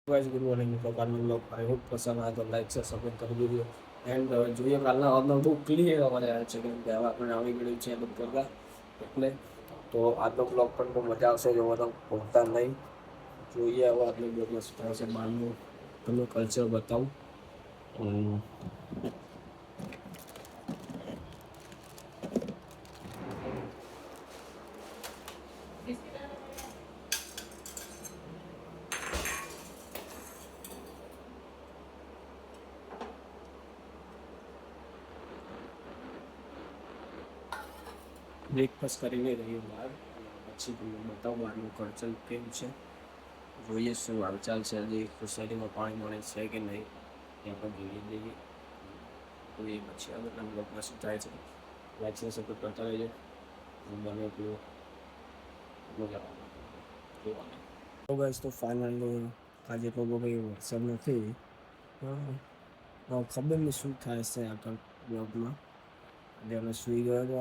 guys good morning તો કાલનો blog I hope પસંદ આવે તો લાઈક છે સબસ્ક્રાઇબ કરી દેજો એન્ડ જોઈએ કાલના અવાજનો બહુ ક્લિયર અવાજ આવે છે કેમ કે હવે આપણે આવી ગયું છે બધું કરતા એટલે તો આજનો બ્લોગ પણ બહુ મજા આવશે જોવાનો ભૂલતા નહીં જોઈએ હવે આપણે બ્લોગમાં શું થાય છે બહારનું તમને કલ્ચર બતાવું બ્રેકફાસ્ટ કરીને રહીએ બહાર પછી તમને બતાવું બહારનું કલ્ચર કેવું છે જોઈએ શું હાલચાલ છે હજી સોસાયટીમાં પાણી મળે છે કે નહીં ત્યાં પણ જોઈએ જઈએ તો એ પછી આગળના બ્લોગમાં શું થાય છે લાઈક છે સપોર્ટ કરતા રહેજો બને એટલું મજા જોવાની તો બસ તો ફાઇનલી આજે તો બહુ કંઈ વરસાદ નથી ખબર નહીં શું થાય છે આગળ બ્લોગમાં આજે અમે સૂઈ ગયો હતો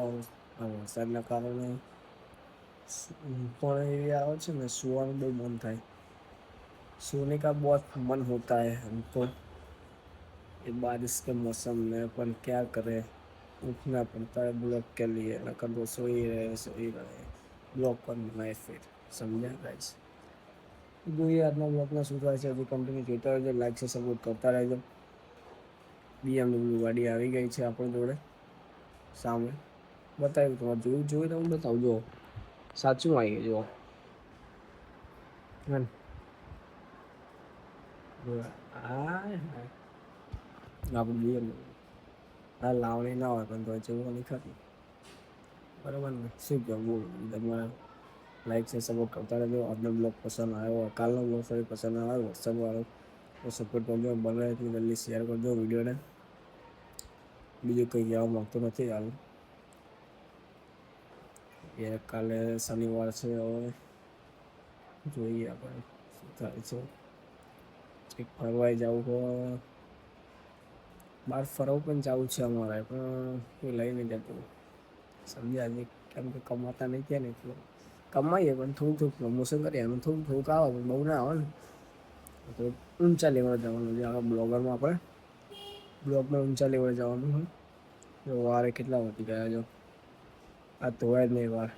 આ વરસાદના કારણે પણ એવી આવે છે ને સુવાનું બહુ મન થાય सोने का बहुत मन होता है हमको ये बारिश के मौसम में अपन क्या करें उठना पड़ता है ब्लॉग के लिए नकर तो सोई रहे ब्लॉग पर बनाए फिर समझा गाइस જોઈએ આજના બ્લોગમાં શું થાય છે હજી કન્ટિન્યુ જોતા રહેજો લાઈક છે સપોર્ટ કરતા રહેજો BMW ગાડી આવી ગઈ છે આપણી જોડે સામે બતાવ્યું તમારે જોયું તો હું બતાવું જો સાચું આવી ગયું જો આપણે જોઈએ આ લાવણી ના હોય પણ તો જેવું નહીં ખરી બરાબર ને શું કહેવું તમારે લાઈક છે સપોર્ટ કરતા રહેજો આજનો બ્લોગ પસંદ આવ્યો કાલનો બ્લોગ ફરી પસંદ આવ્યો વરસાદવાળો તો સપોર્ટ કરજો બને એટલું જલ્દી શેર કરજો વિડીયોને બીજું કંઈ કહેવા માગતો નથી હાલ એ કાલે શનિવાર છે હવે જોઈએ આપણે શું થાય છે કંઈક ફરવાઈ જવું હોય બહાર ફરવું પણ જવું છે અમારે પણ કોઈ લઈ નહીં જતું સમજ્યા હજી કેમ કે કમાતા નહીં ત્યાં ને એટલું કમાઈએ પણ થોડું થોડું પ્રમોશન કરીએ એનું થોડું થોડુંક આવે પણ બહુ ના આવે ને તો ઊંચા લેવલ જવાનું છે આખા બ્લોગરમાં આપણે બ્લોગમાં ઊંચા લેવલ જવાનું હોય તો વારે કેટલા વધી ગયા જો આ ધોવાય જ નહીં વાર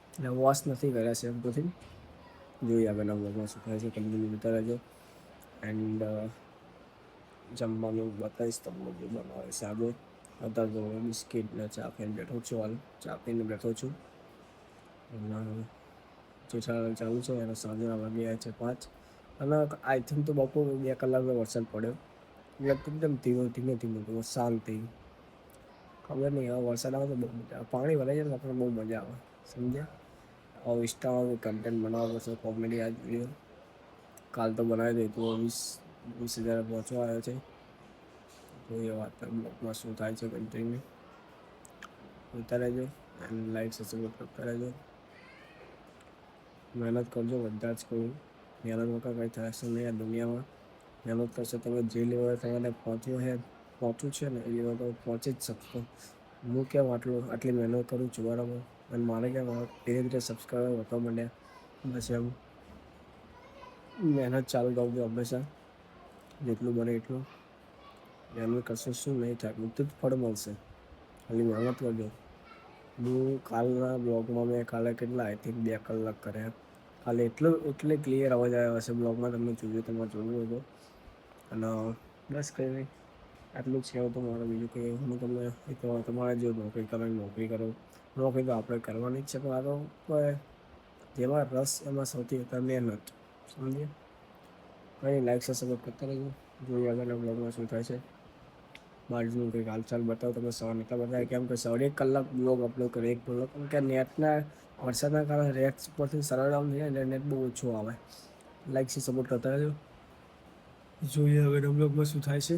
એટલે વોશ નથી કર્યા છે એમ તો જોઈએ આગળના બ્લોગમાં શું થાય છે કન્ટિન્યુ જોતા રહેજો એન્ડ જમવાનું બતાવીશ તમને જે બનાવે છે આગળ અત્યારે તો બિસ્કિટ ને ચા પીને બેઠો છું હાલ ચા પીને બેઠો છું જેઠાલાલ ચાલુ છે અને સાંજના વાગ્યા છે 5 અને આઈ થિંક તો બપોર 2 કલાકનો વરસાદ પડ્યો એટલે એકદમ ધીમે ધીમે શાંતિ ખબર નહીં હવે વરસાદ આવે તો બહુ મજા આવે પાણી ભરાઈ જાય ને આપણે બહુ મજા આવે સમજ્યા હવે ઇન્સ્ટામાં કન્ટેન્ટ બનાવવા પડશે કોમેડી આ વિડીયો કાલ તો બનાવી દઈ તો 20,000 પહોંચવા આવ્યો છે તો એ વાત બ્લોગમાં શું થાય છે કન્ટિન્યુ જોતા રહેજો એન્ડ લાઈક સબસ્ક્રાઈબ કરતા રહેજો મહેનત કરજો બધા જ કહું મહેનત વગર કંઈ થશે નહીં આ દુનિયામાં મહેનત કરશો તમે જે લેવલ તમારે પહોંચવું છે ને એ લેવલ તો પહોંચી જ શકશો હું કેમ આટલી મહેનત કરું છું બરાબર અને મારે કેમ ધીરે ધીરે સબસ્ક્રાઈબર વધવા માંડ્યા બસ એમ મહેનત ચાલુ કરજો હંમેશા જેટલું બને એટલું મહેનત કરશો શું નહીં થાય બધું જ ફળ મળશે ખાલી મહેનત કરજો હું કાલના બ્લોગમાં મેં કાલે કેટલા આઈ થિંક 2 કલાક કર્યા કાલે એટલે ક્લિયર અવાજ આવ્યો હશે બ્લોગમાં તમે જોયું તમારે જોયું હતો અને બસ કંઈ નહીં આટલું જ કહેવું તો મારે બીજું કંઈ હું તમને તો તમારે જો નોકરી કરો નોકરી તો આપણે કરવાની જ છે પણ આ તો જેમાં રસ એમાં સૌથી વધારે મહેનત સમજીએ કંઈ લાઈક સબસ્ક્રાઈબ કરતા રહેજો જોઈએ આગળના બ્લોગમાં શું થાય છે બાજુનું કંઈક હાલચાલ બતાવો તમે સવારે એટલા બતાવે કેમ કે 1.5 કલાક બ્લોગ અપલોડ કરે એક બ્લોગ કેમ કે નેટના વરસાદના કારણે રેટ પરથી સરળ આમ થઈ જાય નેટ બહુ ઓછું આવે લાઈક છે સપોર્ટ કરતા રહેજો જોઈએ હવે બ્લોગમાં શું થાય છે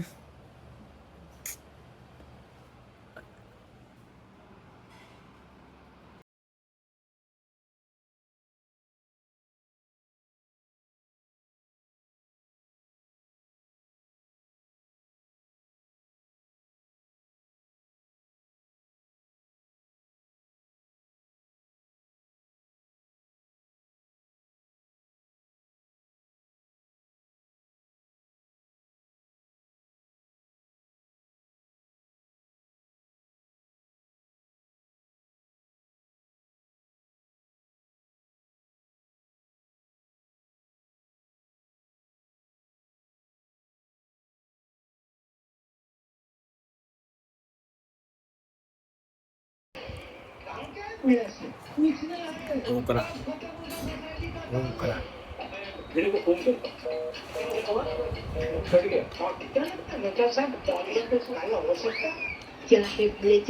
ઢોકળા ઢોકળા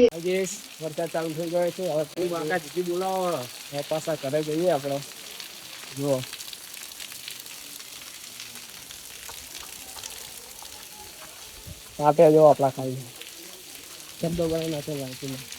રાજેશ વરસાદ ચાલુ થઈ ગયો છે હવે તું કાકા જીતી બોલાવો હવે પાછા ઘરે જઈએ આપણે જુઓ આપે જો આપણા ખાઈ શબ્દો બનાવી નાખે લાઈટમાં